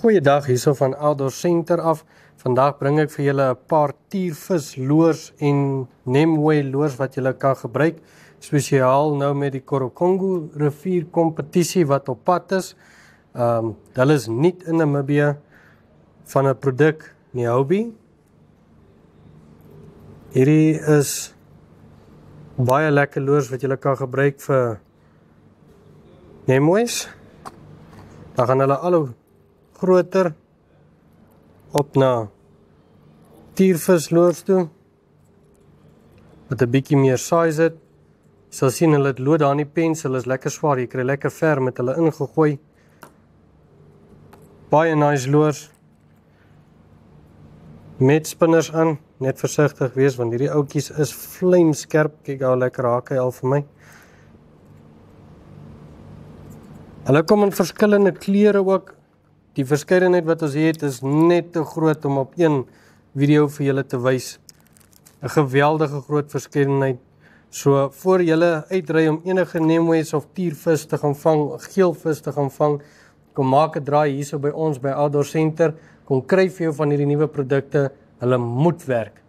Goeiedag, hierso van Outdoor Center af. Vandag bring ek vir julle 'n paar tiervis loers en Nemwe loers wat julle kan gebruik. Spesiaal nou met die Korokongo rivier kompetisie wat op pad is. Hulle is nie in Namibië van 'n produk Niobe. Hierdie is baie lekker loers wat julle kan gebruik vir Nemwe's. Dan gaan hulle al hoe groter op na tiervisloers toe wat 'n bietjie meer size het. Jy sal sien hulle het lood daar in die pens, hulle is lekker swaar, jy kry lekker ver met hulle ingegooi. Baie nice loers met spinners aan, net versigtig wees want hierdie oudjies is vlamskerp. Kyk hoe lekker raak hy al vir my. Hulle kom in verskillende kleure ook. Die verskeidenheid wat ons het is net te groot om op een video vir julle te wys. 'n Geweldige groot verskeidenheid. So voor julle uitry om enige Nemwe's of tiervis te gaan vang, geelvis te gaan vang, kom maak 'n draai hierso by ons by Outdoor Center. Kom kry vir jou van hierdie nuwe produkte. Hulle moet werk.